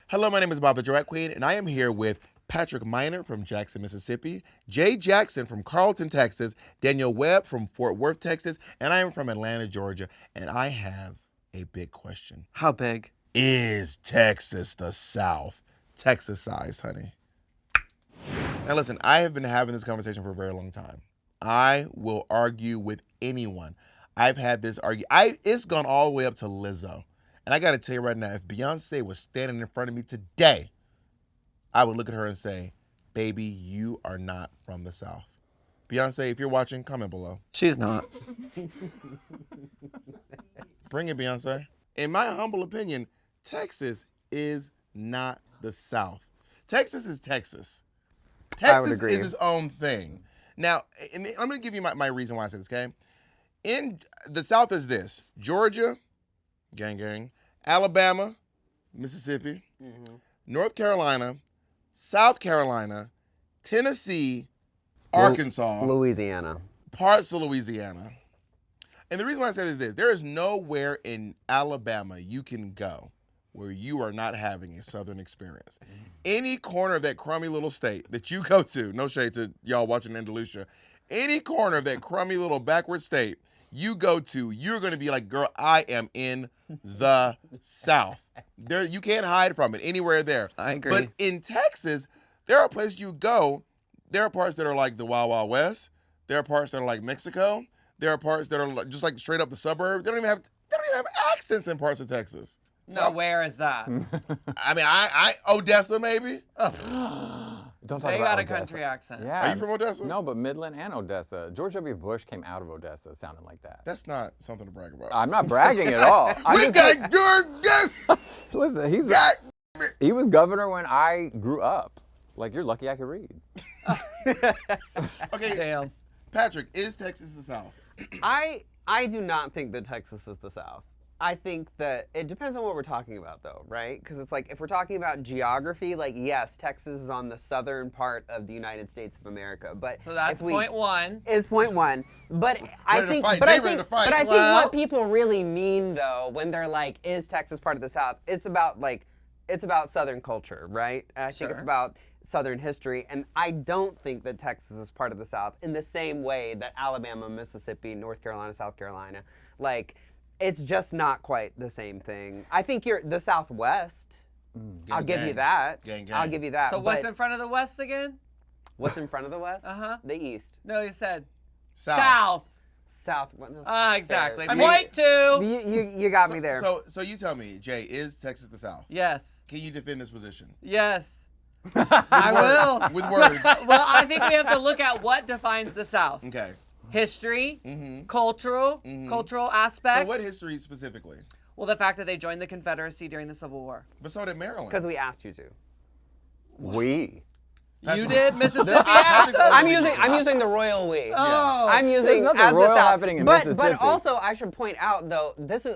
Hello, my name is Bob the Drag Queen, and I am here with Patrick Minor from Jackson, Mississippi, Jay Jackson from Carlton, Texas, Daniel Webb from Fort Worth, Texas, and I am from Atlanta, Georgia, and I have a big question. How big? Is Texas the South? Texas size, honey. Now listen, I have been having this conversation for a very long time. I will argue with anyone. I've had this it's gone all the way up to Lizzo. And I gotta tell you right now, if Beyonce was standing in front of me today, I would look at her and say, baby, you are not from the South. Beyonce, if you're watching, comment below. She's not. Bring it, Beyonce. In my humble opinion, Texas is not the South. Texas is Texas. Texas is its own thing. Now, I'm going to give you my reason why I said this, okay? In the South is this: Georgia, gang, gang, Alabama, Mississippi, North Carolina, South Carolina, Tennessee, Arkansas, Louisiana. Parts of Louisiana. And the reason why I say this is this: there is nowhere in Alabama you can go where you are not having a Southern experience. Any corner of that crummy little state that you go to, no shade to y'all watching Andalusia, any corner of that crummy little backward state you go to, you're gonna be like, girl, I am in the South. There, you can't hide from it anywhere there. I agree. But in Texas, there are places you go, there are parts that are like the Wild Wild West, there are parts that are like Mexico, there are parts that are just like straight up the suburbs. They don't even have accents in parts of Texas. So no, where is that? I mean, I Odessa maybe. Don't talk they about got Odessa. a country accent. Yeah. Are you from Odessa? No, but Midland and Odessa. George W. Bush came out of Odessa sounding like that. That's not something to brag about. I'm not bragging at all. We got good. Listen, he was governor when I grew up. Like, you're lucky I could read. Okay, Damn. Patrick, is Texas the South? I do not think that Texas is the South. I think that it depends on what we're talking about, though, right? Because it's like, if we're talking about geography, like, yes, Texas is on the southern part of the United States of America, but So that's point one. Is point one. But I think what people really mean, though, when they're like, is Texas part of the South? It's about Southern culture, right? And I think it's about Southern history, and I don't think that Texas is part of the South in the same way that Alabama, Mississippi, North Carolina, South Carolina, like, it's just not quite the same thing. I think you're the Southwest. I'll give you that. I'll give you that. So what's in front of the West again? What's in front of the West? The East. No, you said South. South. Exactly. I mean, Point two. You got me there. So you tell me, Jay, is Texas the South? Yes. Can you defend this position? Yes. I will. With words. Well, I think we have to look at what defines the South. Okay. History, cultural aspects. So what history specifically? Well, the fact that they joined the Confederacy during the Civil War. But so did Maryland. Because we asked you to. We. You did, Mississippi. I'm using the royal we. Oh, I'm using nothing as royal the South. happening in but Mississippi. also I should point out though,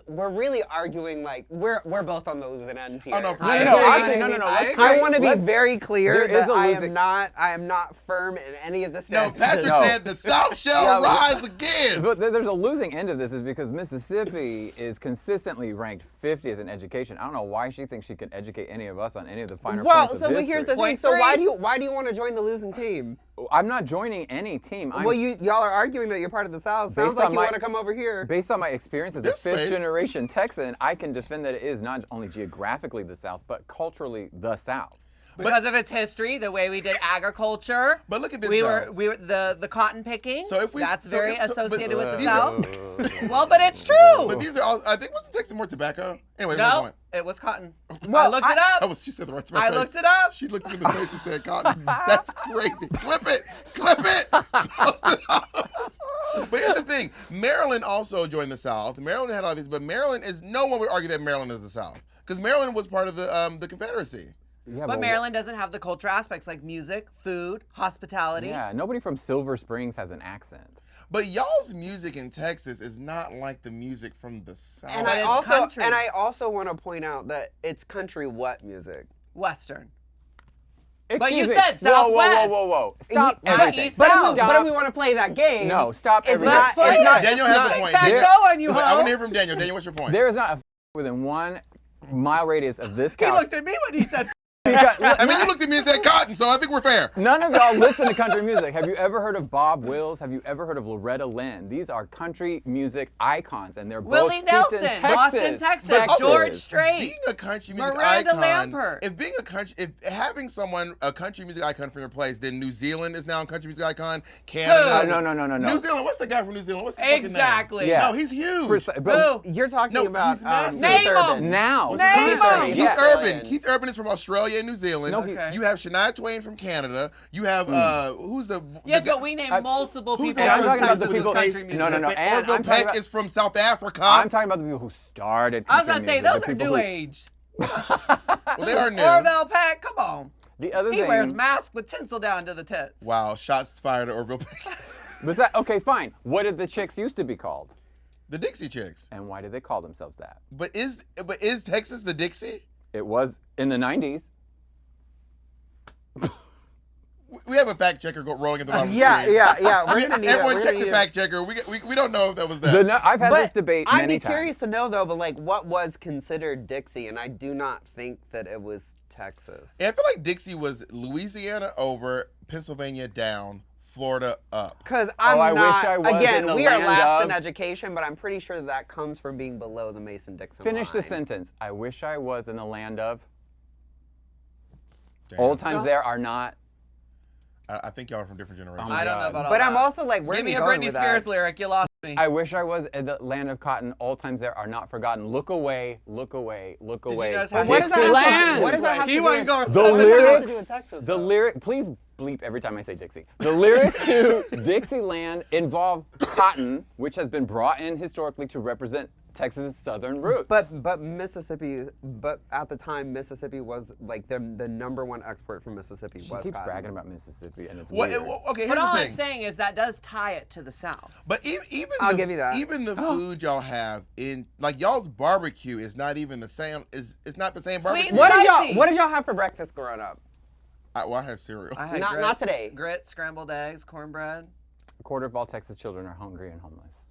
we're really arguing like we're both on the losing end here. Oh no, for No. I want to be very clear There is that I am not firm in any of the No, stances. Patrick said the South shall rise again. But there's a losing end of this is because Mississippi is consistently ranked 50th in education. I don't know why she thinks she can educate any of us on any of the finer points of history. Well, so here's the thing. So why do you want to join the losing team? I'm not joining any team. Y'all are arguing that you're part of the South. Sounds like you want to come over here. Based on my experience as a fifth-generation Texan, I can defend that it is not only geographically the South, but culturally the South. Because of its history, the way we did agriculture. But look at this. We were the cotton picking. So if we that's very associated with the these South. Well, but it's true. But these are all. I think wasn't Texas more tobacco? Anyway, that's my No, point. it was cotton. Well, I looked it up. She said the right to my I face. looked it up. She looked me in the face and said cotton. That's crazy. Clip it. Post it up. But here's the thing. Maryland also joined the South. Maryland had all these, but Maryland is, no one would argue that Maryland is the South. Because Maryland was part of the Confederacy. Yeah, but Maryland doesn't have the cultural aspects like music, food, hospitality. Yeah, nobody from Silver Springs has an accent. But y'all's music in Texas is not like the music from the South. And I also want to point out that it's country what music? Western. Excuse you me. said Southwest. Whoa. Stop everything. East But South. if we want to play that game, No, stop everything. Let's play it. Daniel has a point. on you, I want to hear from Daniel. Daniel, what's your point? There is not a within 1 mile radius of this couch. He looked at me when he said. I mean, you looked at me and said cotton, so I think we're fair. None of y'all listen to country music. Have you ever heard of Bob Wills? Have you ever heard of Loretta Lynn? These are country music icons, and they're both Willie Nelson, in Texas. Austin, Texas. George Strait. Being a country music Miranda icon, Lambert. if having someone a country music icon from your place, then New Zealand is now a country music icon. Canada. No. New Zealand. What's the guy from New Zealand? What's his fucking name? Exactly. Yeah. No, he's huge. But You're talking about he's massive. Name him. now, Name him. Keith Urban. Keith Urban is from Australia and New Zealand. No, Okay. You have Shania Twain from Canada. You have who's the Yes, the guy- but we named multiple who's people. the guy I'm talking about the with his people. face? Country music. No. And And Orville I'm talking Peck about, is from South Africa. I'm talking about the people who started I was country gonna say music, those the are people new who- age. Well, they are new. Orville Peck, come on. The other He thing. wears masks with tinsel down to the tits. Wow, shots fired at Orville Peck. Okay, fine. What did the chicks used to be called? The Dixie Chicks. And why did they call themselves that? But is Texas the Dixie? It was in the 90s. We have a fact checker rolling at the bottom of the Yeah. screen. We're gonna need Everyone it. check the fact checker. We don't know if that was that. I've had this debate I'd many be curious times. to know though, but like, what was considered Dixie? And I do not think that it was Texas. And I feel like Dixie was Louisiana over, Pennsylvania down, Florida up. Because I'm I not. wish I was again, in the we are land last in of- education, but I'm pretty sure that comes from being below the Mason-Dixon Finish the line. sentence. I wish I was in the land of. Damn. Old times there are not. I think y'all are from different generations. I don't know about all But that. I'm also like, where Give are me we a going Britney with Spears that? lyric. You lost me. I wish I was in the land of cotton. Old times there are not forgotten. Look away, look away, look Did away. you guys have What does that have to- Dixieland. what does that have He to do wasn't with- going The What does that have to do lyrics, with Texas, the though? lyric, please bleep every time I say Dixie. The lyrics to Dixieland involve cotton, which has been brought in historically to represent Texas' southern roots. But Mississippi, but at the time Mississippi was like the number one export from Mississippi She was keeps cotton. bragging about Mississippi, and it's Well, weird. okay, here's But all the I'm thing. saying is that does tie it to the South. But even I'll give you that. Even the food y'all have in like y'all's barbecue is not even the same. It's not the same barbecue. and What did Spicy. y'all have for breakfast growing up? I had cereal. I had Not- grits, not today. Grits, scrambled eggs, cornbread. A quarter of all Texas children are hungry and homeless.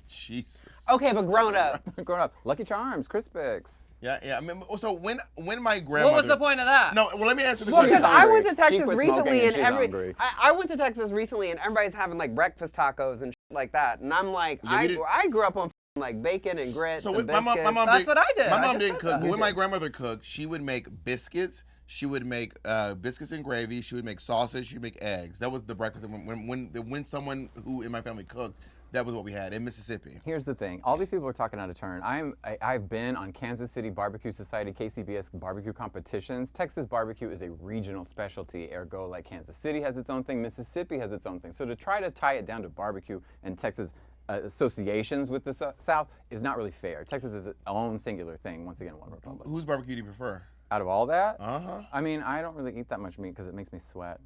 Jesus. Okay, but grown up. Growing up, Lucky Charms, Crispix. Yeah. I mean, so when my grandmother. What was the point of that? No. Well, let me answer the Well, question. because I went to She Texas quit smoking recently, and and she's hungry. I went to Texas recently, and everybody's having like breakfast tacos and shit like that, and I'm like, Yeah, we did- I grew up on like bacon and grits. So and my mom biscuits. didn't- That's what I did. My I mom just didn't said cook. that. But when my grandmother cooked, she would make biscuits. She would make biscuits and gravy. She would make sausage. She would make eggs. That was the breakfast. When someone who in my family cooked, that was what we had in Mississippi. Here's the thing. All these people are talking out of turn. I've been on Kansas City Barbecue Society, KCBS barbecue competitions. Texas barbecue is a regional specialty, ergo like Kansas City has its own thing, Mississippi has its own thing. So to try to tie it down to barbecue and Texas associations with the South is not really fair. Texas is its own singular thing, once again, one republic. Whose barbecue do you prefer? Out of all that, Uh-huh. I mean, I don't really eat that much meat because it makes me sweat.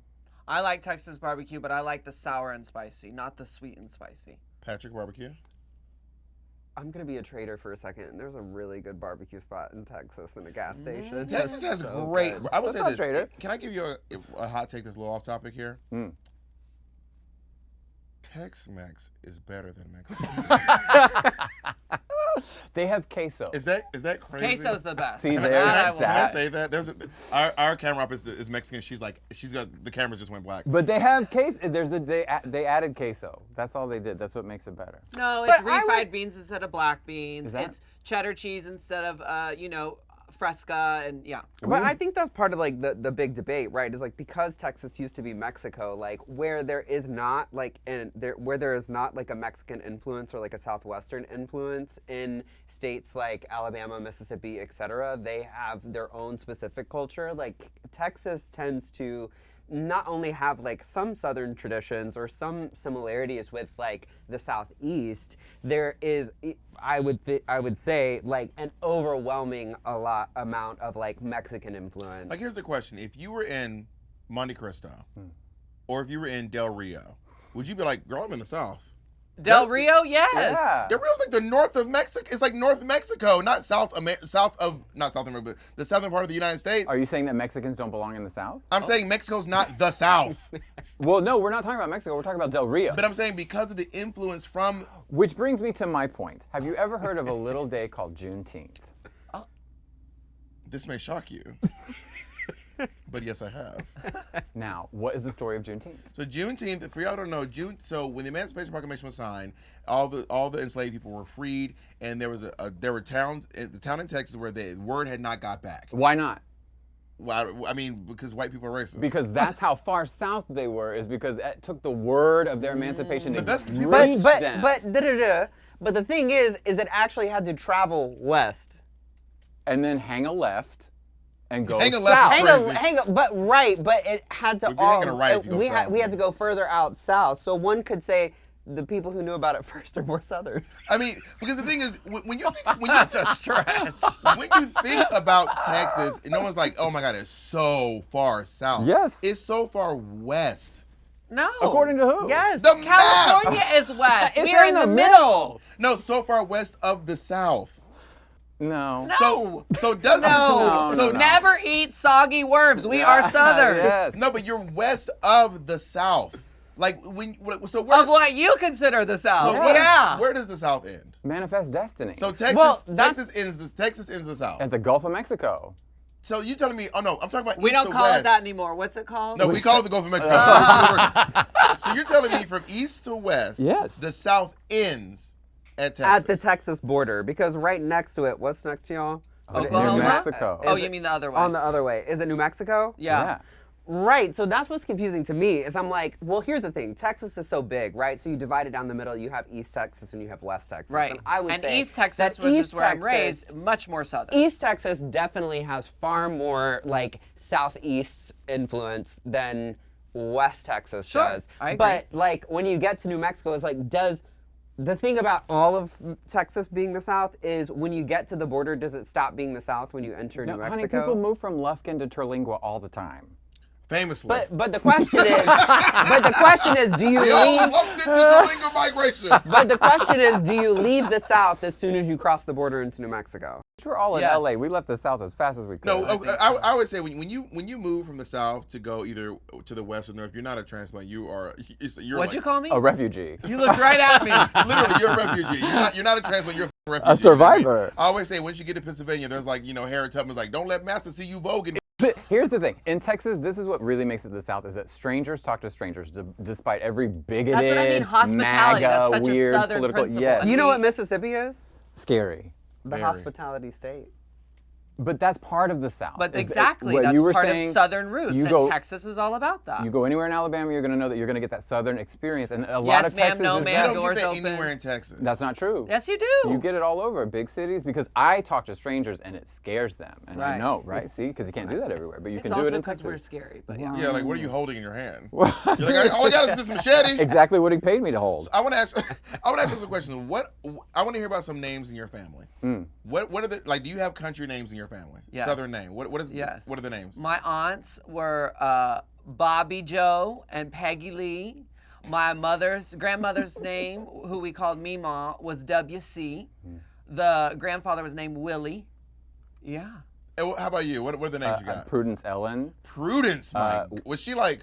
I like Texas barbecue, but I like the sour and spicy, not the sweet and spicy. Patrick barbecue. I'm gonna be a traitor for a second. There's a really good barbecue spot in Texas in a gas station. Texas has So great. good. I would That's say not this. traitor. Can I give you a hot take that's a little off topic here? Mm. Tex-Mex is better than Mexican. They have queso. Is that crazy? Queso's the best. See, That there's I will Can I that. say that? Our camera op is Mexican. She's got the cameras just went black. But they have queso. They added queso. That's all they did. That's what makes it better. No, it's But I refried would- beans instead of black beans. Is that- It's cheddar cheese instead of, Fresca, and yeah. But I think that's part of like the big debate, right? Is like because Texas used to be Mexico, like where there is not like where there is not like a Mexican influence or like a Southwestern influence in states like Alabama, Mississippi, etc. They have their own specific culture. Like Texas tends to not only have like some Southern traditions or some similarities with like the Southeast, there is, I would say, like an overwhelming amount of like Mexican influence. Like, here's the question: if you were in Monte Cristo, or if you were in Del Rio, would you be like, "Girl, I'm in the South"? Del Rio, yes. Yeah. Del Rio's like the north of Mexico. It's like North Mexico, not South America, but the southern part of the United States. Are you saying that Mexicans don't belong in the South? I'm saying Mexico's not the South, Well, no, we're not talking about Mexico. We're talking about Del Rio. but I'm saying because of the influence from. Which brings me to my point. Have you ever heard of a little day called Juneteenth? This may shock you. But yes, I have. Now, what is the story of Juneteenth? So Juneteenth, for y'all don't know, so when the Emancipation Proclamation was signed, all the enslaved people were freed, and there were towns, the town in Texas where the word had not got back. Why not? Well, I mean, because white people are racist. Because that's how far south they were, is because it took the word of their emancipation to reach them. But the thing is it actually had to travel west. And then hang a left. And go hang a south. left but it had to we had to go further out south. So one could say the people who knew about it first are more southern. I mean, because the thing is, when you that's a stretch. When you think about Texas, no one's like, oh my God, it's so far south. Yes. It's so far west. No. According to who? Yes. The California map. is west. It's We're in the middle. No, so far west of the South. No. So does no. Never eat soggy worms. We are southern. Yes. No, but you're west of the South. Like of what you consider the South. So where does the South end? Manifest destiny. So Texas ends the South. At the Gulf of Mexico. So you telling me? Oh no, I'm talking about. We east don't to call west. it that anymore. What's it called? No, we call it the Gulf of Mexico. So you're telling me from east to west, yes, the South ends at Texas. At the Texas border, because right next to it, what's next to y'all? Oklahoma? New Mexico. Oh, you mean the other way? On the other way. Is it New Mexico? Yeah. Right, so that's what's confusing to me, is I'm like, well, here's the thing. Texas is so big, right? So you divide it down the middle, you have East Texas and you have West Texas. Right. And I would say East Texas, which is where I'm raised, much more southern. East Texas definitely has far more, like, southeast influence than West Texas does. I agree. But, like, when you get to New Mexico, it's like, the thing about all of Texas being the South is when you get to the border, does it stop being the South when you enter New Mexico? Honey, people move from Lufkin to Terlingua all the time. Famously. But the question is, do you leave? Migration. But the question is, do you leave the South as soon as you cross the border into New Mexico? We're all in LA. We left the South as fast as we could. No, I would say when you move from the South to go either to the West or North, you're not a transplant. You're What'd you call me? A refugee. You looked right at me. Literally, you're a refugee. You're not a transplant. You're a refugee. A survivor. I always say once you get to Pennsylvania, there's like Harriet Tubman's like, don't let Master see you voguing. Here's the thing. In Texas, this is what really makes it the South, is that strangers talk to strangers despite every bigoted, That's what I mean, hospitality. MAGA, that's such weird, a southern political, principle. yes. You know what Mississippi is? Scary. The hospitality state. But that's part of the South. But exactly, that's part of Southern roots, and Texas is all about that. You go anywhere in Alabama, you're going to know that you're going to get that Southern experience, and a lot of Texas no, is ma'am, you don't doors get that open. anywhere in Texas. That's not true. Yes, you do. You get it all over big cities, because I talk to strangers and it scares them, and I know, right? See, because you can't do that everywhere, but you can do it in Texas. We're scary, but yeah, like what are you holding in your hand? You're like, all I got is this machete. Exactly what he paid me to hold. So I want to ask you some questions. I want to hear about some names in your family. What are the do you have country names in your family? Yes. Southern name. What are the names? My aunts were Bobby Joe and Peggy Lee. My grandmother's name, who we called Meemaw, was W.C. The grandfather was named Willie. Yeah. And how about you? What are the names you got? Prudence Ellen. Prudence, Mike. Was she like?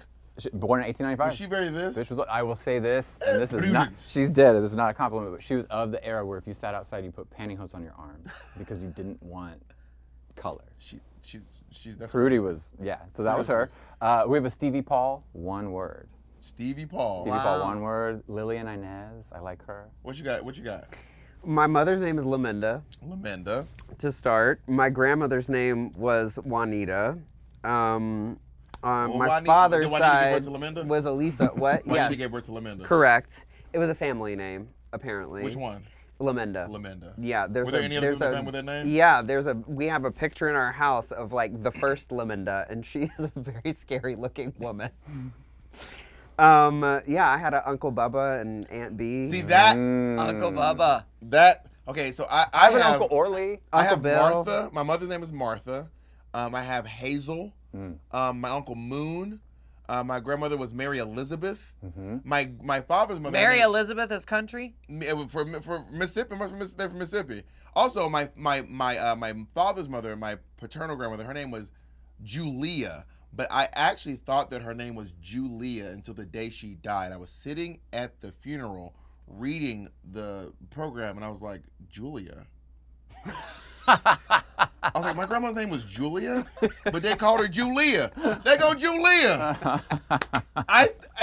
Born in 1895. Was she very this? I will say this, and this is Prudence. not. She's dead. This is not a compliment, but she was of the era where if you sat outside, you put pantyhose on your arms because you didn't want color. That's Prudy was, so that was her. We have a Stevie Paul, one word. Stevie Paul. Stevie Paul, one word. Lillian Inez, I like her. What you got? My mother's name is Laminda. Laminda. To start. My grandmother's name was Juanita. My father's side was Elisa. What? Juanita gave birth to Laminda. Correct. It was a family name, apparently. Which one? Laminda. Yeah, were there any other people in the family with that name? Yeah, we have a picture in our house of like the first Laminda, and she is a very scary looking woman. I had an Uncle Bubba and Aunt B. See that? Uncle Bubba. Okay, so I have an Uncle Orly. I have Bill. Martha. My mother's name is Martha. I have Hazel. My Uncle Moon. My grandmother was Mary Elizabeth. My father's mother. Mary Elizabeth is country. For Mississippi, they're from Mississippi. Also, my father's mother, my paternal grandmother, her name was Julia. But I actually thought that her name was Julia until the day she died. I was sitting at the funeral reading the program, and I was like, Julia. I was like, my grandma's name was Julia, but they called her Julia. They go Julia.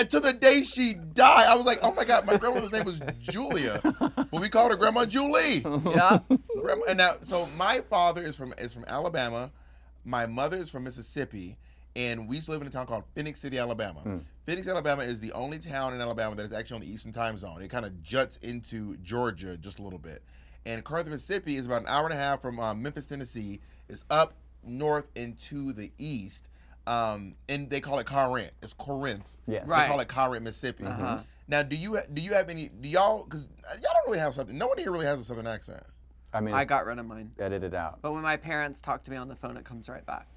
To the day she died, I was like, oh my God, my grandmother's name was Julia, but we called her Grandma Julie. Yeah. And now, so my father is from Alabama, my mother is from Mississippi, and we used to live in a town called Phoenix City, Alabama. Phoenix, Alabama is the only town in Alabama that is actually on the Eastern Time Zone. It kind of juts into Georgia just a little bit. And Carthage, Mississippi is about an hour and a half from Memphis, Tennessee. It's up north and to the east. And they call it Corinth. It's Corinth. Yes. They call it Corinth, Mississippi. Now, do y'all, because y'all don't really have something, no one here really has a Southern accent. I mean, I got rid of mine. Edit it out. But when my parents talk to me on the phone, it comes right back.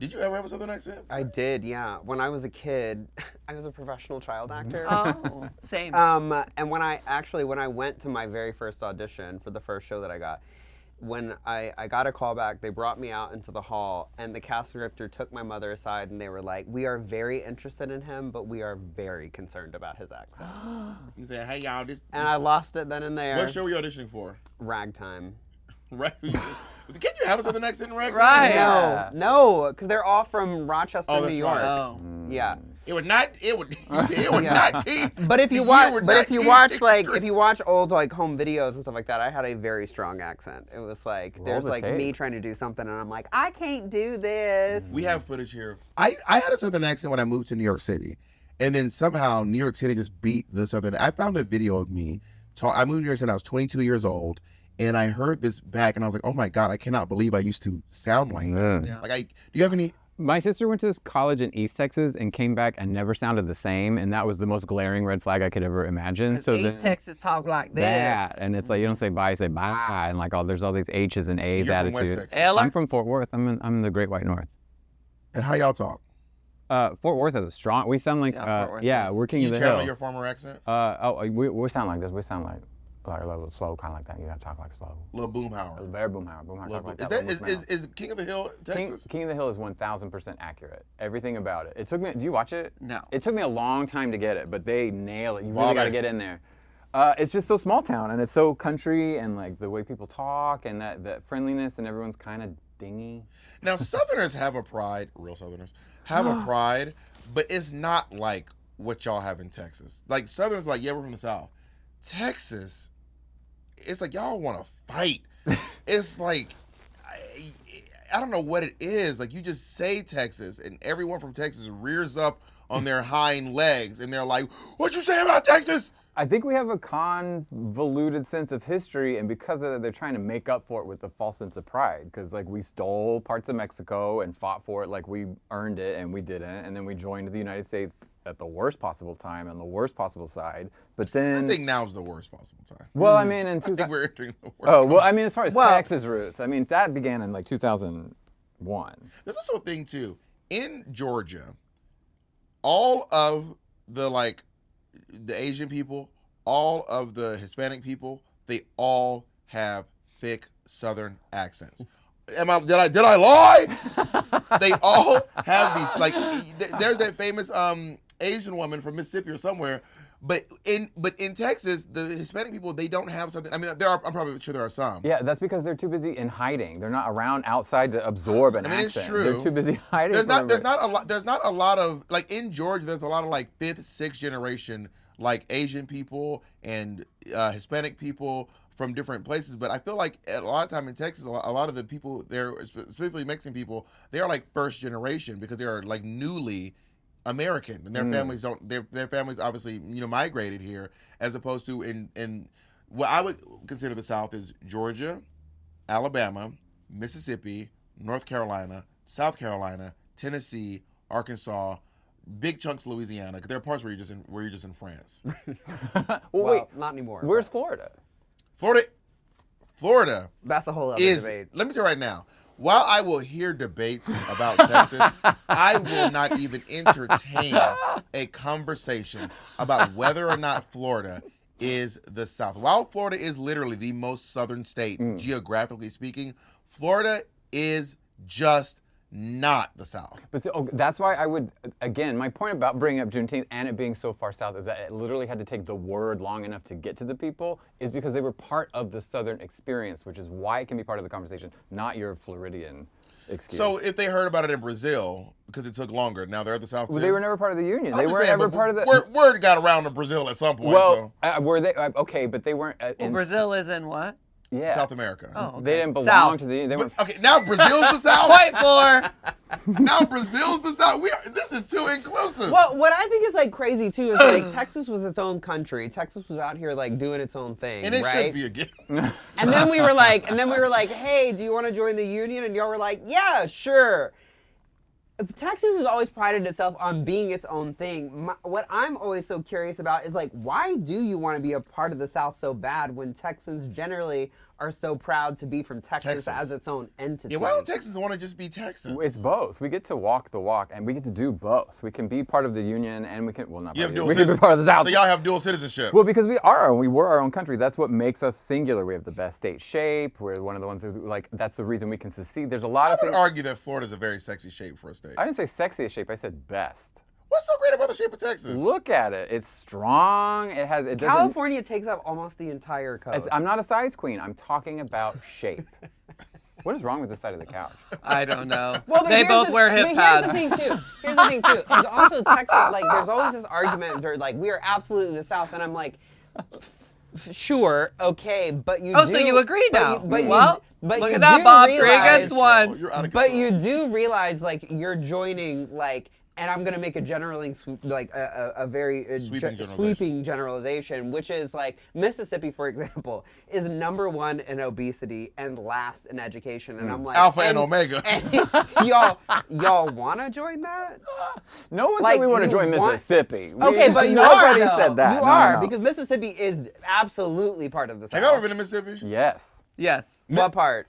Did you ever have a Southern accent? I did, yeah. When I was a kid, I was a professional child actor. Oh, same. And when I went to my very first audition for the first show that I got, when I got a call back, they brought me out into the hall, and the cast director took my mother aside, and they were like, we are very interested in him, but we are very concerned about his accent. You say, hey, y'all. And I lost it then and there. What show were you auditioning for? Ragtime. Right. Can't you have a Southern accent in Ragtime? Right. Yeah. No, because they're all from Rochester, New York. Right. Oh. Yeah. It would not be. But if you watch old like home videos and stuff like that, I had a very strong accent. It was like there's like me trying to do something and I'm like, I can't do this. We have footage here. I had a Southern accent when I moved to New York City, and then somehow New York City just beat the Southern. I found a video of me. I moved to New York City when I was 22 years old. And I heard this back, and I was like, "Oh my God, I cannot believe I used to sound like that." Yeah. Like, do you have any? My sister went to this college in East Texas and came back and never sounded the same, and that was the most glaring red flag I could ever imagine. So East Texas talk like this. That, and it's like you don't say bye, you say bye, and like there's all these H's and A's You're from West attitude. Texas. Eller? I'm from Fort Worth. I'm in the Great White North. And how y'all talk? Fort Worth has a strong. We sound like Yeah, Fort Worth does. we're Can king you of the channel hill. your former accent? We sound like this. We sound like a little slow, kind of like that. You gotta talk like slow. Little Boomhauer. Very Boomhauer. Boomhauer talk like Is that. that is King of the Hill Texas? King of the Hill is 1,000% accurate. Everything about it. It took me. Do you watch it? No. It took me a long time to get it, but they nail it. You really Bobby. got to get in there. It's just so small town, and it's so country, and like the way people talk, and that friendliness, and everyone's kind of dingy. Now, Southerners have a pride. Real Southerners have a pride, but it's not like what y'all have in Texas. Like Southerners, like, yeah, we're from the South. Texas, it's like y'all want to fight. It's like I don't know what it is. Like you just say Texas, and everyone from Texas rears up on their hind legs, and they're like, "What you say about Texas?" I think we have a convoluted sense of history, and because of that, they're trying to make up for it with a false sense of pride. Because like we stole parts of Mexico and fought for it like we earned it, and we didn't. And then we joined the United States at the worst possible time on the worst possible side. But then I think now is the worst possible time. well, I mean, I think we're entering the worst. oh well, I mean, as far as Texas roots, I mean that began in like 2001. There's also a thing too in Georgia. All of the Asian people, all of the Hispanic people, they all have thick Southern accents. Did I lie? They all have these there's that famous Asian woman from Mississippi or somewhere. But in Texas, the Hispanic people, they don't have something. I mean, I'm probably sure there are some. Yeah, that's because they're too busy in hiding. They're not around outside to absorb an accent. It's true. They're too busy hiding. There's not a lot of like in Georgia. There's a lot of like 5th, 6th generation like Asian people and Hispanic people from different places. But I feel like a lot of time in Texas, a lot of the people there, specifically Mexican people, they are like 1st generation because they are like newly American, and their families don't. Their families obviously migrated here, as opposed to in what I would consider the South is Georgia, Alabama, Mississippi, North Carolina, South Carolina, Tennessee, Arkansas, big chunks of Louisiana. Because there are parts where you're just in France. Well, wait, not anymore. Where's Florida? Florida. That's a whole other debate. Let me tell you right now. While I will hear debates about Texas, I will not even entertain a conversation about whether or not Florida is the South. While Florida is literally the most southern state, geographically speaking, Florida is just not the South. But so, that's why I would, again, my point about bringing up Juneteenth and it being so far south is that it literally had to take the word long enough to get to the people, is because they were part of the Southern experience, which is why it can be part of the conversation, not your Floridian excuse. So if they heard about it in Brazil, because it took longer, now they're the South too? Well, they were never part of the Union. They weren't saying, ever part of the... Word got around to Brazil at some point. Well, were they? Okay, but they weren't... Brazil is in what? Yeah. South America. Oh, okay. They didn't belong South. to the... They weren't, Okay, now Brazil's the South? Point for. Now Brazil's the South? This is too inclusive. Well, what I think is like crazy too is like Texas was its own country. Texas was out here like doing its own thing, and it right? should be again. And then we were like, hey, do you want to join the union? And y'all were like, yeah, sure. Texas has always prided itself on being its own thing. What I'm always so curious about is like, why do you want to be a part of the South so bad when Texans generally are so proud to be from Texas. As its own entity? Yeah, why don't Texans want to just be Texans? It's both. We get to walk the walk, and we get to do both. We can be part of the union, and we can, well, not part of the union. We can be part of the South. So y'all have dual citizenship. Well, because we were our own country. That's what makes us singular. We have the best state shape. We're one of the ones who, like, that's the reason we can secede. There's a lot of things. I would argue that Florida's a very sexy shape for a state. I didn't say sexiest shape. I said best. What's so great about the shape of Texas? Look at it. It's strong. It doesn't. California takes up almost the entire coast. I'm not a size queen. I'm talking about shape. What is wrong with this side of the couch? I don't know. Well, they both wear hip pads. Here's the thing too. Is also Texas, like, there's always this argument where, like, we are absolutely the South, and I'm like, sure, okay, but you. Oh, so you agree now? But look at that, Bob. 3 against 1. But you do realize, like, you're joining, like. And I'm gonna make a a very sweeping generalization, which is like Mississippi, for example, is #1 in obesity and last in education. And I'm like, Alpha and Omega. And y'all wanna join that? No one said we want to join Mississippi. Okay, but you nobody are. said that. You are because Mississippi is absolutely part of the South. Have you ever been to Mississippi? Yes. Yes. What part?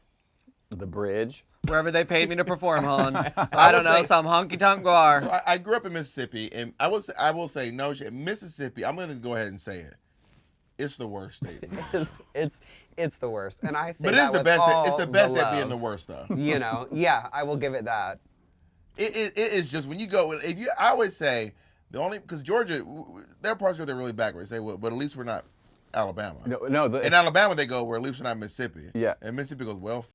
The bridge. Wherever they paid me to perform, hon. I don't know, some honky-tonk guar. So I grew up in Mississippi, and I will say no shit. Mississippi, I'm going to go ahead and say it. It's the worst state. It's the worst, and I say but that it's the with best. all It's the best the at love. being the worst, though. You know, yeah, I will give it that. It is just when you go. I always say the only because Georgia, there are parts where they're really backwards. They say, well, but at least we're not Alabama. No. In Alabama, they go, well, at least we're not Mississippi. Yeah. And Mississippi goes, well.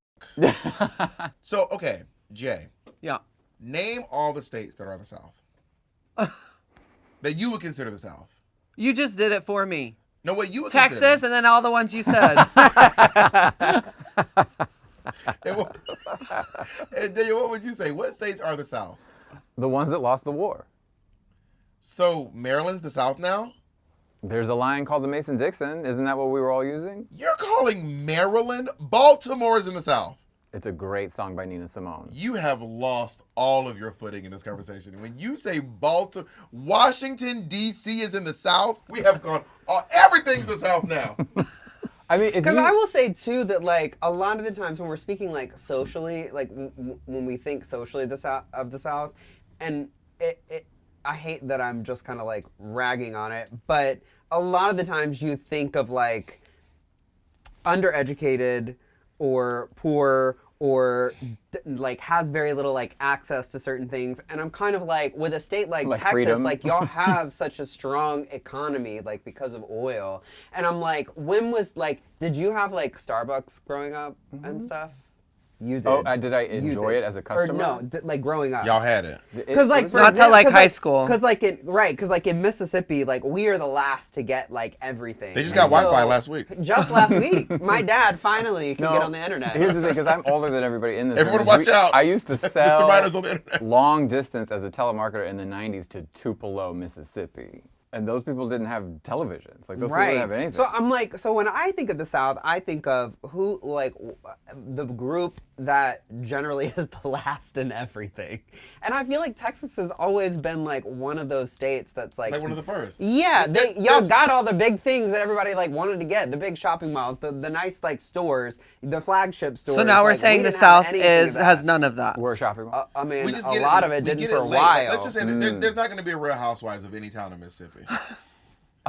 So okay, Jay. Yeah. Name all the states that are the South. That you would consider the South. You just did it for me. No, what you would Texas consider. and then all the ones you said. And Daniel, what would you say? What states are the South? The ones that lost the war. So Maryland's the South now? There's a line called the Mason-Dixon. Isn't that what we were all using? You're calling Maryland? Baltimore's in the South. It's a great song by Nina Simone. You have lost all of your footing in this conversation. When you say Washington, D.C. is in the South, we have gone, everything's the South now. I mean, because I will say too that like a lot of the times when we're speaking like socially, like when we think socially of the South, and I hate that I'm just kind of like ragging on it, but a lot of the times you think of like undereducated or poor or like has very little like access to certain things, and I'm kind of like with a state like Texas, freedom. like y'all have such a strong economy like because of oil, and I'm like, when was like, did you have like Starbucks growing up and stuff? You did. Oh, did I enjoy it as a customer? Or no, like growing up. Y'all had it. Because like not till like high school. Because like in Mississippi, like we are the last to get like everything. They just got Wi-Fi last week. Just last week, my dad finally can get on the internet. Here's the thing, because I'm older than everybody in this. Everyone watch out. I used to sell Mr. Minor's on the internet. long distance as a telemarketer in the 90s to Tupelo, Mississippi. And those people didn't have televisions. Like, those people didn't have anything. So I'm like, so when I think of the South, I think of who, like, the group that generally is the last in everything. And I feel like Texas has always been, like, one of those states that's, like one of the first. Yeah, y'all got all the big things that everybody, like, wanted to get. The big shopping malls, the nice, like, stores, the flagship stores. So now we're saying the South has none of that. We're a shopping mall. I mean, a lot of it didn't for a while. Let's just say that there's not going to be a Real Housewives of any town in Mississippi.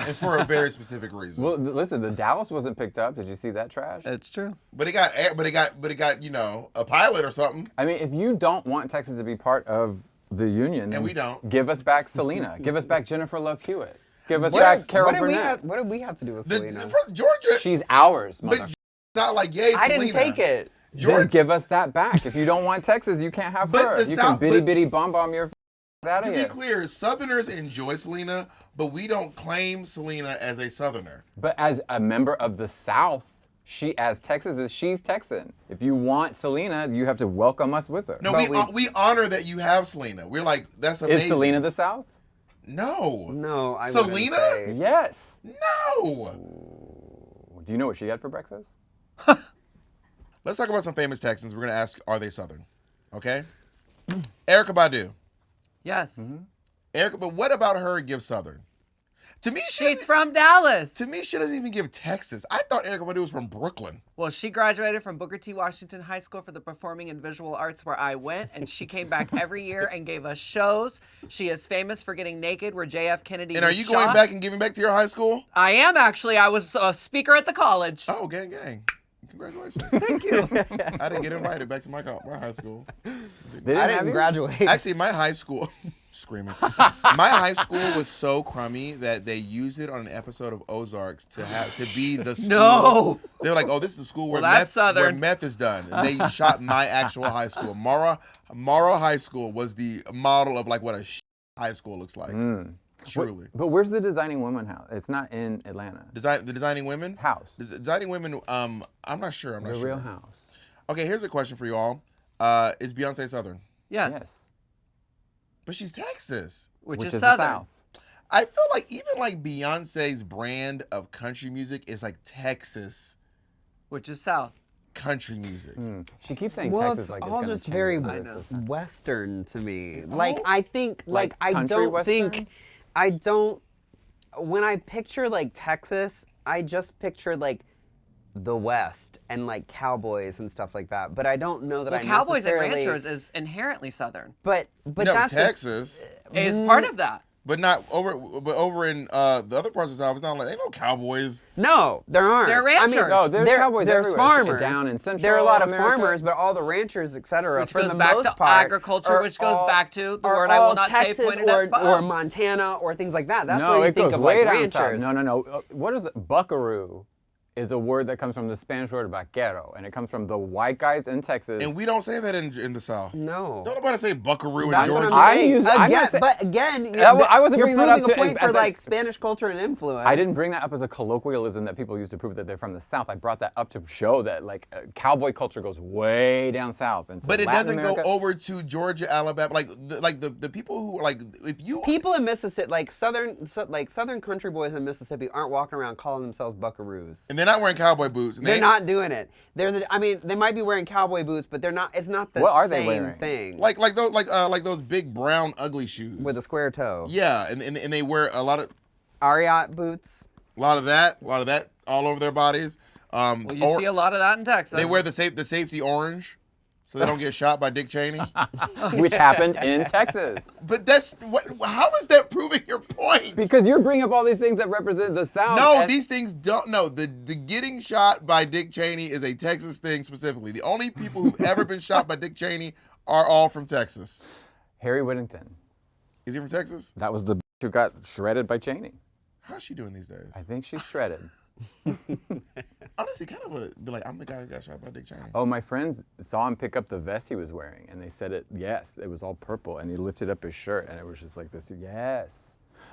and for a very specific reason. Well, listen, the Dallas wasn't picked up. Did you see that trash? It's true. But it got a pilot or something. I mean, if you don't want Texas to be part of the union, and we don't, give us back Selena. Give us back Jennifer Love Hewitt. Give us back Carol Burnett. What do we have to do with Selena? From Georgia. She's ours, But not like, yay, Selena. I didn't take it. Then give us that back. If you don't want Texas, you can't have her. You can bitty bomb your out of here. To be clear, Southerners enjoy Selena, but we don't claim Selena as a Southerner. But as a member of the South, she's Texan. If you want Selena, you have to welcome us with her. No, we honor that you have Selena. We're like, that's amazing. Is Selena the South? No. I Selena? Say. Yes. No. Do you know what she had for breakfast? Let's talk about some famous Texans. We're going to ask, are they Southern? Okay? Erykah Badu. Yes. Erykah, but what about her gives Southern? To me, she's from Dallas. To me, she doesn't even give Texas. I thought Erykah Badu was from Brooklyn. Well, she graduated from Booker T. Washington High School for the Performing and Visual Arts, where I went, and she came back every year and gave us shows. She is famous for getting naked, where JF Kennedy And are you going back and giving back to your high school? I am, actually. I was a speaker at the college. Oh, gang. Congratulations. Thank you. I didn't get invited back to my high school. I didn't graduate. Actually, my high school, screaming. My high school was so crummy that they used it on an episode of Ozarks to be the school. No. They were like, oh, this is the school where, where meth is done. And they shot my actual high school. Mara High School was the model of like what a high school looks like. Truly. But where's the Designing Women house? It's not in Atlanta. The Designing Women? House. The Designing Women, I'm not sure. The real house. Okay, here's a question for you all. Is Beyonce Southern? Yes. But she's Texas. Which is Southern. South. I feel like even like Beyonce's brand of country music is like Texas. Which is South. Country music. She keeps saying well, Texas like it's it's all gonna just change very Western to me. Like I think, like I don't think, I don't. When I picture like Texas, I just picture like the West and like Cowboys and stuff like that. But I don't know that I Cowboys and necessarily. Ranchers is inherently Southern. But No, that's Texas. Is part of that. But not over. But over in the other parts of the South, it's not like ain't no Cowboys. No, there aren't. They're ranchers. I mean, No, there's Cowboys there's everywhere. farmers. Down in Central there are a lot of America. farmers, but all the ranchers, etc. Which for goes the back most to part, agriculture, which goes back to the are word I will all not Texas say pointed or, at Bob. or Montana or things like that. That's no, where you it think goes of way like down south. ranchers. No. What is it? Buckaroo is a word that comes from the Spanish word vaquero, and it comes from the white guys in Texas. And we don't say that in the South. No. Don't nobody say buckaroo in That's what Georgia. I'm saying. I'm not saying- But again, I wasn't you're bringing that up proving a to- point for as a- like Spanish culture and influence. I didn't bring that up as a colloquialism that people use to prove that they're from the South. I brought that up to show that like cowboy culture goes way down south. And But it Latin doesn't America. go over to Georgia, Alabama. Like the people who are like, if you People in Mississippi, like southern country boys in Mississippi, aren't walking around calling themselves buckaroos. and they're not wearing cowboy boots. And They're not doing it. I mean, they might be wearing cowboy boots, but they're not. It's not the What are they same wearing? thing. like those big brown ugly shoes with a square toe. Yeah, and they wear a lot of Ariat boots. a lot of that all over their bodies. Well, you see a lot of that in Texas. They wear the safety orange, so they don't get shot by Dick Cheney. Which happened in Texas. But that's what. How is that proving your point? Because you're bringing up all these things that represent the South. No, these things don't. No, the getting shot by Dick Cheney is a Texas thing specifically. The only people who've ever been shot by Dick Cheney are all from Texas. Harry Whittington. Is he from Texas? That was the who got shredded by Cheney. How's she doing these days? I think she's shredded. Honestly, kind of be like, I'm the guy who got shot by Dick Cheney. Oh, my friends saw him pick up the vest he was wearing, and they said it was all purple, and he lifted up his shirt, and it was just like this, yes.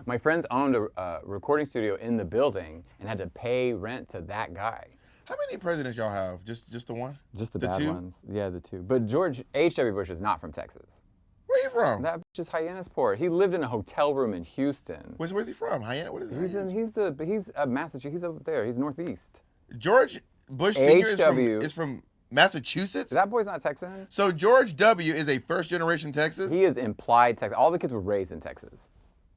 My friends owned a recording studio in the building and had to pay rent to that guy. How many presidents y'all have? Just the one? Just the The bad two? ones. Yeah, the two. But George H.W. Bush is not from Texas. Where you from? That bitch is Hyannisport. He lived in a hotel room in Houston. Where's he from? Hyannis? What is it? He's Massachusetts. He's over there. He's northeast. George Bush Sr. H.W. is from Massachusetts? That boy's not Texan. So George W. is a first-generation Texan? He is implied Texas. All the kids were raised in Texas.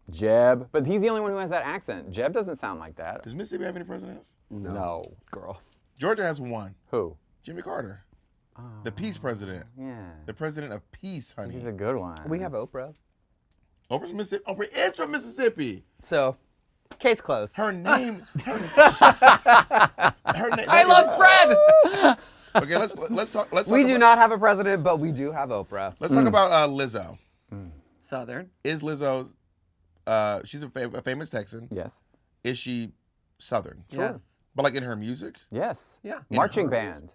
Jeb, but he's the only one who has that accent. Jeb doesn't sound like that. Does Mississippi have any presidents? No. Girl. Georgia has one. Who? Jimmy Carter. Oh, The peace president. yeah. The president of peace, honey. He's a good one. We have Oprah. Oprah's from Mississippi. Oprah is from Mississippi. So, Case closed. Her name. Her name. I love bread. Okay, let's talk. We do not have a president, but we do have Oprah. Let's talk about Lizzo. Southern. Is Lizzo? She's a famous Texan. Yes. Is she Southern? Sure. Yes. But like in her music? Yes. Yeah. Marching band.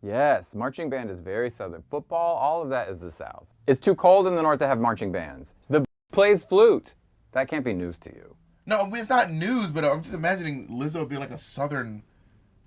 Yes, marching band is very Southern. Football, all of that is the South. It's too cold in the North to have marching bands. The plays flute. That can't be news to you. No, it's not news, but I'm just imagining Lizzo being like a Southern.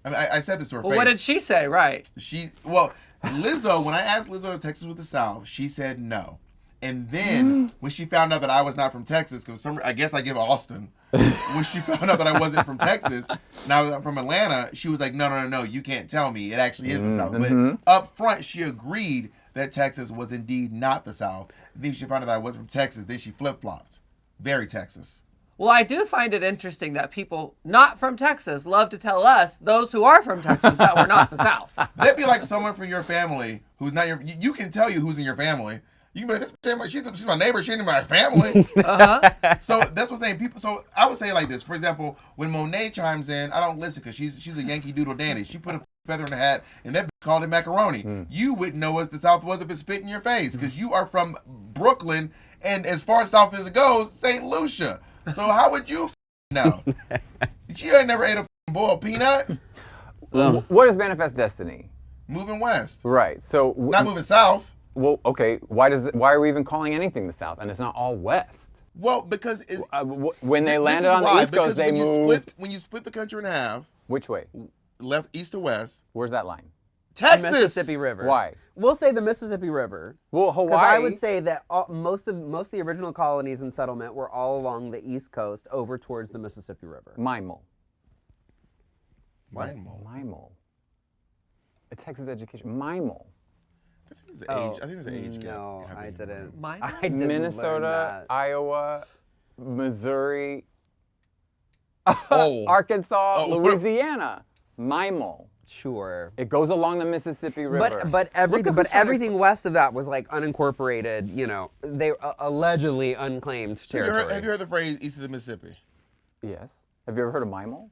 I mean, I said this to her face. What did she say? Right. Lizzo, when I asked Lizzo if Texas was the South, she said no. And then when she found out that I was not from Texas, because I guess I give Austin, when she found out that I wasn't from Texas, and I was from Atlanta, she was like, no, you can't tell me. It actually is the South. But up front, she agreed that Texas was indeed not the South. And then she found out that I was from Texas. Then she flip-flopped. Very Texas. Well, I do find it interesting that people not from Texas love to tell us, those who are from Texas, that we're not the South. That'd be like someone from your family who's not your. You can tell you who's in your family. You can be like, she's my neighbor. She ain't in my family. So that's what I'm saying. People. So I would say it like this. For example, when Monet chimes in, I don't listen because she's a Yankee Doodle dandy. She put a feather in the hat, and that bitch called it macaroni. You wouldn't know what the South was if it spit in your face because you are from Brooklyn, and as far south as it goes, St. Lucia. So how would you know? She ain't never ate a boiled peanut. What is Manifest Destiny? Moving west. Right. So not moving south. Well, okay. Why are we even calling anything the South? And it's not all west. Well, because when they landed on the East Coast, they moved. When you split the country in half. Which way? Left, east to west. Where's that line? Texas. The Mississippi River. Why? We'll say the Mississippi River. Well, Hawaii. Because I would say that most of the original colonies and settlement were all along the East Coast over towards the Mississippi River. Mimel. Mimel. A Texas education. Mimel. I think there's an age gap. No, I didn't. I didn't Minnesota, Iowa, Missouri, Oh. Arkansas, Louisiana. Mimel. Sure. It goes along the Mississippi River. But everything west of that was like unincorporated. You know, they allegedly unclaimed territory. Have you heard the phrase east of the Mississippi? Yes. Have you ever heard of Mimel?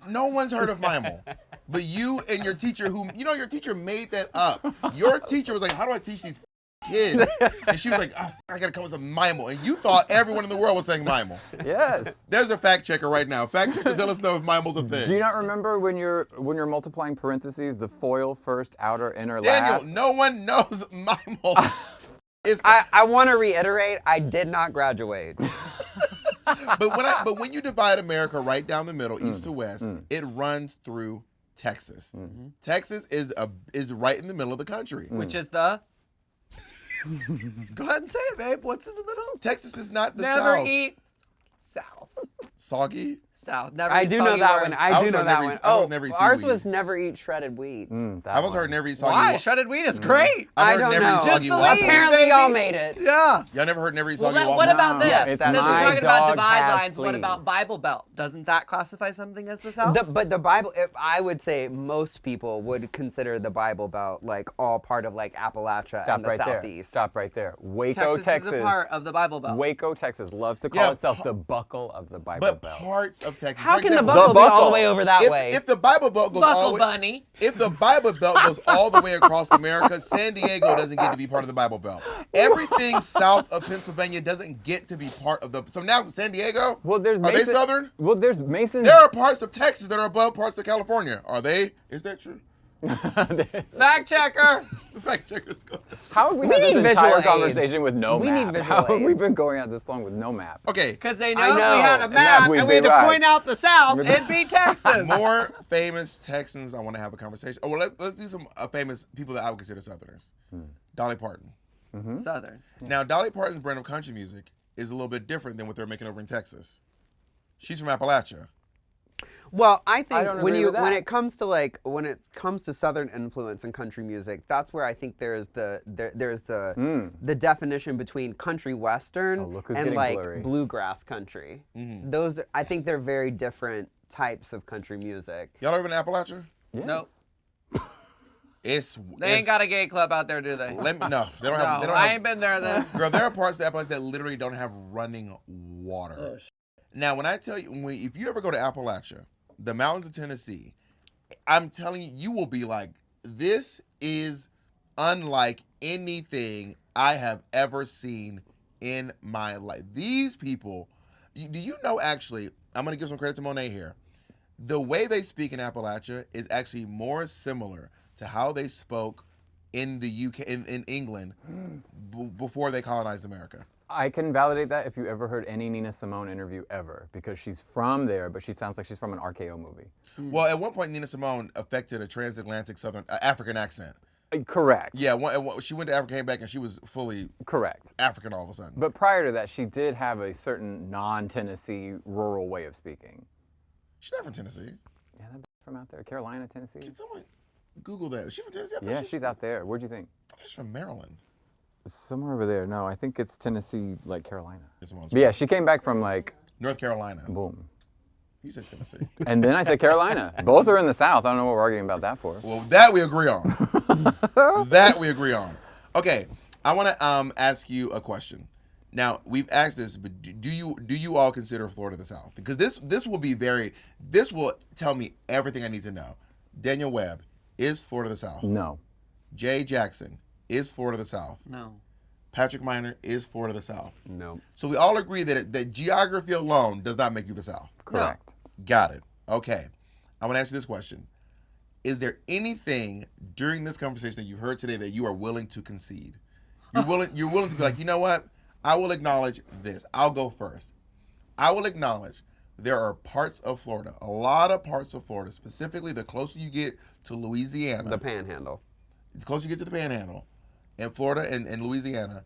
No one's heard of Mimel. But you and your teacher, your teacher made that up. Your teacher was like, how do I teach these kids? And she was like, I gotta come with some Mimel. And you thought everyone in the world was saying Mimel. Yes. There's a fact checker right now. Fact checker, tell us know if Mimel's a thing. Do you not remember when you're multiplying parentheses, the FOIL first, outer, inner, Daniel, last? no one knows Mimel. I want to reiterate, I did not graduate. But when you divide America right down the middle, east to west, it runs through Texas. Texas is right in the middle of the country. Which is the... Go ahead and say it, babe. What's in the middle? Texas is not the Never South. eat South. Soggy? South. Never I eat do know soggy that worm. one. I do know that one. I never eat Ours seaweed. was never eat shredded wheat. I've also heard never eat soggy. Why? Shredded wheat is great. I've I heard don't never know. eat soggy Just the waffles. leaves. Apparently y'all made it. Yeah. Y'all never heard never eat Well, soggy waffles? what about this? It's Since we're my talking about dog divide has lines, what about fleas. Bible Belt? Doesn't that classify something as the South? But the Bible, I would say most people would consider the Bible Belt like all part of like Appalachia and the Southeast. Stop right there. Waco, Texas is a part of the Bible Belt. Waco, Texas loves to call itself the buckle of the Bible But Belt. parts of Texas. How for can the example, buckle be all the buckle. way over that way? If the Bible Belt goes all Buckle the way, bunny. if the Bible Belt goes all the way across America, San Diego doesn't get to be part of the Bible Belt. Everything south of Pennsylvania doesn't get to be part of the. So now San Diego. Well, there's Are they Southern? Well, there's Mason. There are parts of Texas that are above parts of California. Are they? Is that true? Fact checker. The fact checker's going. How have we We had this need entire visual conversation aids. with no We map? need visual How have we aids. been going on this long with no map? Okay. Because they I know if we had know. a map we'd and we had be to right. point out the South, it'd be Texas. More famous Texans I want to have a conversation. Oh, well, let's do some famous people that I would consider Southerners. Dolly Parton. Southern. Now, Dolly Parton's brand of country music is a little bit different than what they're making over in Texas. She's from Appalachia. Well, I think don't when agree with that. it comes to Southern influence in country music, that's where I think there's the definition between country western look who's and getting like blurry. bluegrass country. Those I think they're very different types of country music. Y'all ever been to Appalachia? Yes. Nope. They ain't got a gay club out there, do they? No, they don't have. They don't I have. ain't been there then. Girl, there are parts of Appalachia that literally don't have running water. Now, when I tell you, if you ever go to Appalachia, the mountains of Tennessee, I'm telling you, you will be like, this is unlike anything I have ever seen in my life. These people, do you know, actually, I'm going to give some credit to Monet here. The way they speak in Appalachia is actually more similar to how they spoke in the UK, in England, before they colonized America. I can validate that if you ever heard any Nina Simone interview ever, because she's from there, but she sounds like she's from an RKO movie. Well, at one point, Nina Simone affected a transatlantic Southern African accent. Correct. Yeah, she went to Africa, came back, and she was fully correct African all of a sudden. But prior to that, she did have a certain non-Tennessee rural way of speaking. She's not from Tennessee. Yeah, that from out there, Carolina, Tennessee. Can someone Google that? Is she from Tennessee? Yeah, she's out there. Where'd you think? I think she's from Maryland. Somewhere over there. No, I think it's Tennessee, like Carolina. But yeah, she came back from like North Carolina. Boom. You said Tennessee. And then I said Carolina. Both are in the South. I don't know what we're arguing about that for. Well, that we agree on. That we agree on. Okay, I want to ask you a question. Now, we've asked this, but do you all consider Florida the South? Because this will tell me everything I need to know. Daniel Webb, is Florida the South? No. Jay Jackson, is Florida the South? No. Patrick Minor, is Florida the South? No. So we all agree that geography alone does not make you the South. Correct. No. Got it. Okay. I want to ask you this question. Is there anything during this conversation that you heard today that you are willing to concede? You're willing to be like, you know what? I will acknowledge this. I'll go first. I will acknowledge there are parts of Florida, a lot of parts of Florida, specifically the closer you get to Louisiana. The Panhandle. The closer you get to the Panhandle, in Florida and Louisiana,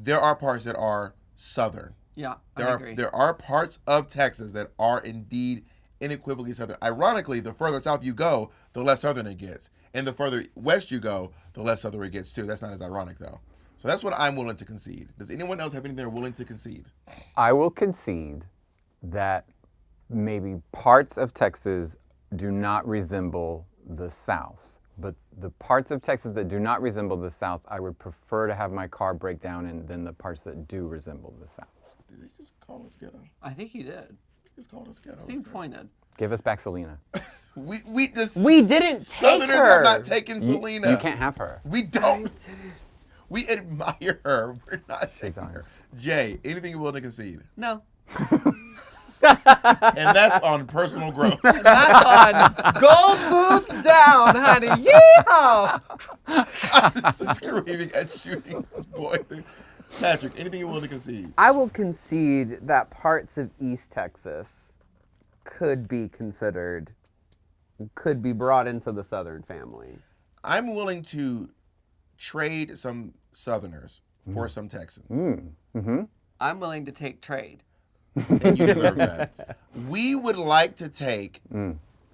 there are parts that are Southern. Yeah, I agree. There are parts of Texas that are indeed unequivocally Southern. Ironically, the further south you go, the less Southern it gets. And the further west you go, the less Southern it gets too. That's not as ironic though. So that's what I'm willing to concede. Does anyone else have anything they're willing to concede? I will concede that maybe parts of Texas do not resemble the South. But the parts of Texas that do not resemble the South, I would prefer to have my car break down in than the parts that do resemble the South. Did he just call us ghetto? I think he did. He just called us ghetto. Seemed pointed. Give us back Selena. We didn't take Southerners her. have not taken Selena. You can't have her. We don't. We admire her. We're not taking her. honest. Jay, anything you're willing to concede? No. And that's on personal growth. That's on gold boots down, honey. Yeehaw! I'm screaming at shooting this boy. Patrick, anything you're willing to concede? I will concede that parts of East Texas could be brought into the Southern family. I'm willing to trade some Southerners for some Texans. Mm-hmm. I'm willing to take trade. And you deserve that. We would like to take,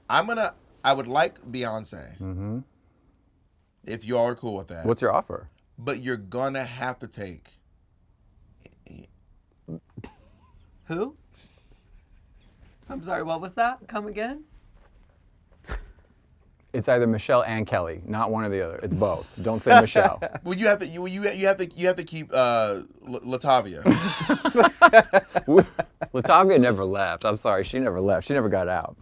I would like Beyoncé. Mm-hmm. If you all are cool with that. What's your offer? But you're gonna have to take. Who? I'm sorry, what was that? Come again? It's either Michelle and Kelly, not one or the other. It's both. Don't say Michelle. Well, you have to keep Latavia. Latavia never left. I'm sorry, she never left. She never got out.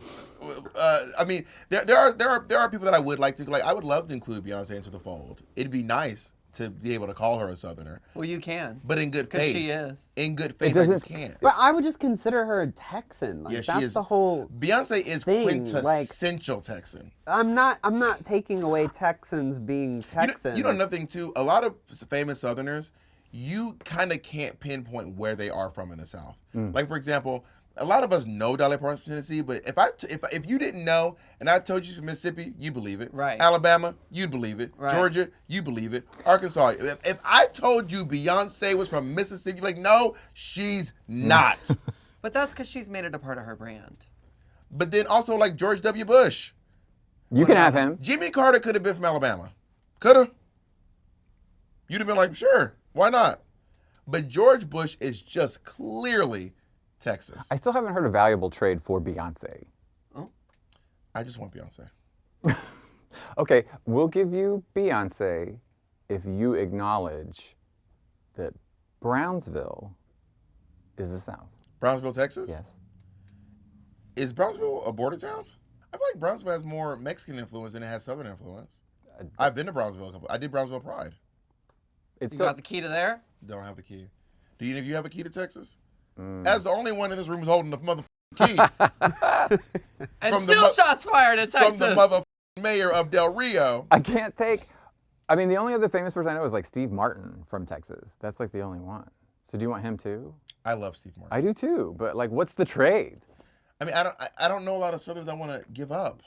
I mean, there are people that I would like to I would love to include Beyonce into the fold. It'd be nice to be able to call her a Southerner. Well, you can. But in good faith. Because she is. In good faith, I just can't. But I would just consider her a Texan. Like, Yeah, she that's is. the whole Beyonce is thing, quintessential Texan. I'm not taking away Texans being Texans. You know another thing too. A lot of famous Southerners, you kind of can't pinpoint where they are from in the South. Like for example, a lot of us know Dolly Parton's from Tennessee, but if you didn't know and I told you she's from Mississippi, you believe it. Right. Alabama, you'd believe it. Right. Georgia, you believe it. Arkansas, if I told you Beyonce was from Mississippi, you're like, no, she's not. But that's because she's made it a part of her brand. But then also like George W. Bush. You can have him. Jimmy Carter could have been from Alabama. Could have. You'd have been like, sure, why not? But George Bush is just clearly Texas. I still haven't heard a valuable trade for Beyonce. Oh. I just want Beyonce. Okay, we'll give you Beyonce if you acknowledge that Brownsville is the South. Brownsville, Texas? Yes. Is Brownsville a border town? I feel like Brownsville has more Mexican influence than it has Southern influence. I've been to Brownsville a couple. I did Brownsville Pride. You got the key to there? Don't have the key. Do any of you have a key to Texas? As the only one in this room who's holding the motherfucking key. And still shots fired at Texas. From the motherfucking mayor of Del Rio. I can't take. I mean, the only other famous person I know is like Steve Martin from Texas. That's like the only one. So do you want him too? I love Steve Martin. I do too, but like, what's the trade? I mean, I don't know a lot of Southerns I want to give up.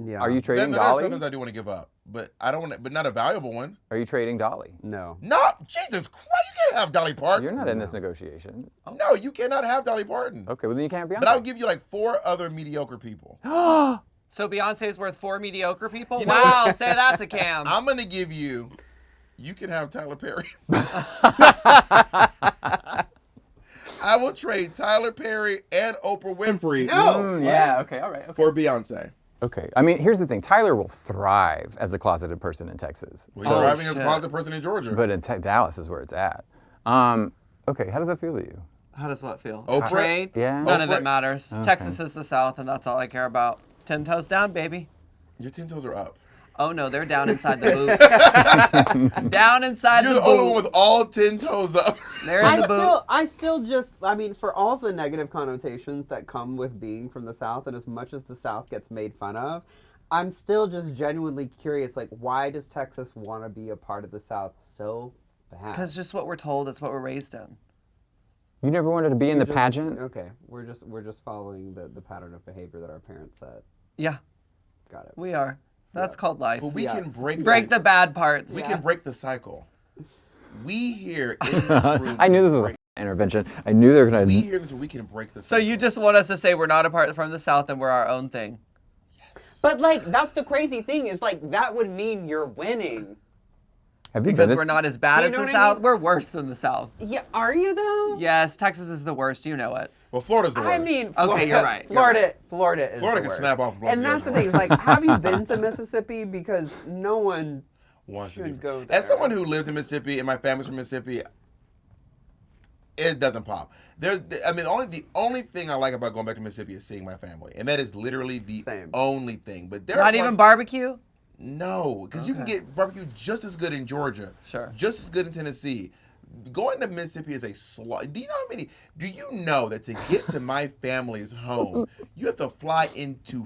Yeah. Are you trading There are Dolly? Southerns I do want to give up, but I don't want to, but not a valuable one. Are you trading Dolly? No. No, Jesus Christ, you can't have Dolly Parton. You're not in this negotiation. No, you cannot have Dolly Parton. Okay, well then you can't be on. But I'll give you like 4 other mediocre people. So Beyonce's worth 4 mediocre people? You know Wow, what? say that to Cam. I'm going to give you can have Tyler Perry. I will trade Tyler Perry and Oprah Winfrey. Yeah, okay, all right. Okay. For Beyonce. Okay, I mean, here's the thing. Tyler will thrive as a closeted person in Texas. Well, he's thriving as a closet person in Georgia. But in Dallas is where it's at. Okay, how does that feel to you? How does what feel? Oprah? Trade? Yeah. None of Oprah? it matters. Okay. Texas is the South, and that's all I care about. 10 toes down, baby. Your 10 toes are up. Oh no, they're down inside the boot. Down inside You're the the only one boot. with all 10 toes up. They're in the boot. I still just, I mean, for all of the negative connotations that come with being from the South, and as much as the South gets made fun of, I'm still just genuinely curious, like, why does Texas want to be a part of the South so bad? Because just what we're told, it's what we're raised in. You never wanted to be in the pageant? Okay, we're just following the pattern of behavior that our parents set. Yeah, Got it. we are. That's called life. But we can break the bad parts. We can break the cycle. We here in this room. I knew this was an intervention. I knew they were going We to. here in this room, we can break the So cycle. you just want us to say we're not apart from the South and we're our own thing. But, like, that's the crazy thing is, like, that would mean you're winning. Have you Because been? we're not as bad Do you as know the what I South. mean? We're worse than the South. Yeah, are you, though? Yes, Texas is the worst. You know it. Well, Florida's the worst. I mean, Okay, Florida, you're right. Florida is Florida the can worst. snap off and blow And the that's the other thing. It's like, have you been to Mississippi? Because no one wants to should be. go there. As someone who lived in Mississippi and my family's from Mississippi, it doesn't pop. The only thing I like about going back to Mississippi is seeing my family, and that is literally the Same. only thing. But there Not are even parts- barbecue? No, because you can get barbecue just as good in Georgia. Sure. Just as good in Tennessee. Going to Mississippi is a slog. Do you know that to get to my family's home, you have to fly into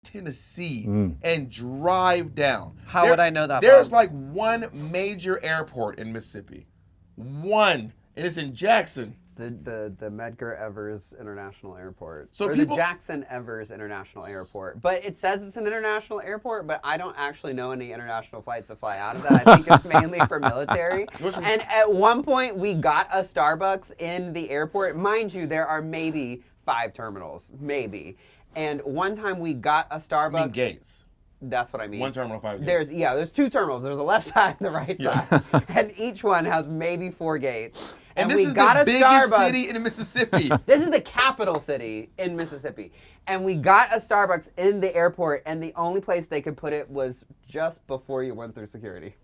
Tennessee and drive down? How would I know that, There's Bob? like one major airport in Mississippi. One. And it's in Jackson. The Medgar Evers International Airport. So or people- the Jackson Evers International Airport. But it says it's an international airport, but I don't actually know any international flights that fly out of that. I think it's mainly for military. Listen- And at one point, we got a Starbucks in the airport. Mind you, there are maybe 5 terminals. Maybe. And one time we got a Starbucks. I mean gates. That's what I mean. One terminal, 5 gates. There's 2 terminals. There's a left side and the right side. And each one has maybe 4 gates. And this we is got the a biggest Starbucks. city in Mississippi. This is the capital city in Mississippi. And we got a Starbucks in the airport, and the only place they could put it was just before you went through security.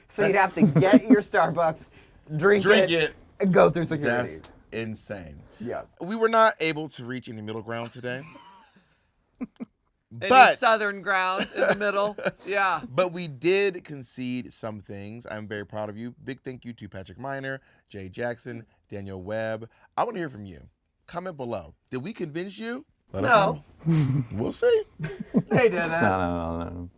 So you'd have to get your Starbucks, drink it, and go through security. That's insane. Yeah. We were not able to reach any middle ground today. Any But southern ground in the middle. Yeah. But we did concede some things. I'm very proud of you. Big thank you to Patrick Minor, Jay Jackson, Daniel Webb. I want to hear from you. Comment below. Did we convince you? Let us know. We'll see. They didn't. No.